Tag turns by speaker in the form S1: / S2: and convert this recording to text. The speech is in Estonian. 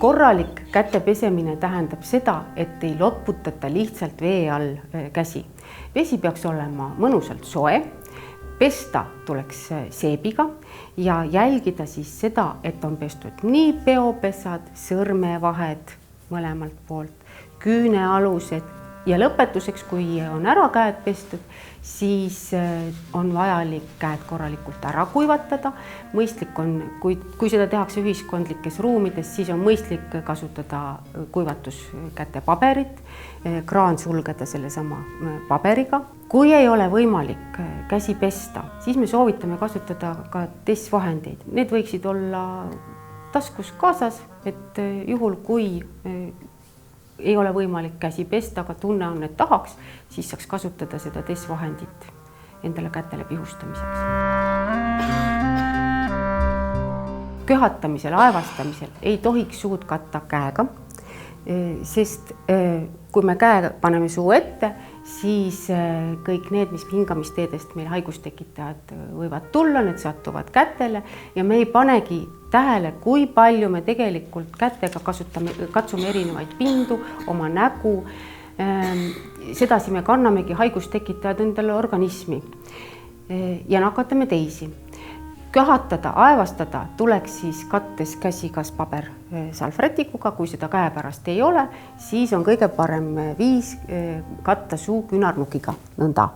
S1: Korralik käte pesemine tähendab seda, et ei loputata lihtsalt vee all käsi. Vesi peaks olema mõnusalt soe, pesta tuleks seebiga ja jälgida siis seda, et on pestud nii peopesad, sõrmevahed mõlemalt poolt, küünealused ja lõpetuseks, kui on ära käed pestud, siis on vajalik käed korralikult ära kuivatada. Mõistlik on, kui seda tehakse ühiskondlikes ruumides, siis on mõistlik kasutada kuivatuskäte paberit, kraan sulgeda sellesama paberiga. Kui ei ole võimalik käsi pesta, siis me soovitame kasutada ka testvahendeid. Need võiksid olla taskus kaasas, et juhul kui ei ole võimalik käsi pesta, aga tunne on, et tahaks, siis saaks kasutada seda testvahendit endale kätele pihustamiseks. Köhatamisel, aevastamisel ei tohiks suud katta käega, sest kui me käe paneme suu ette, siis kõik need, mis hingamisteedest meil haigustekitajad võivad tulla, need satuvad kätele ja me ei panegi tähele, kui palju me tegelikult kätega katsume erinevaid pindu, oma nägu. Sedasi me kannamegi haigustekitajad endale organismi ja nakatame teisi. Köhatada, aevastada tuleks siis kattes käsi kas paber salvrätikuga, kui seda käepärast ei ole, siis on kõige parem viis katta suu küünarnukiga, nõnda.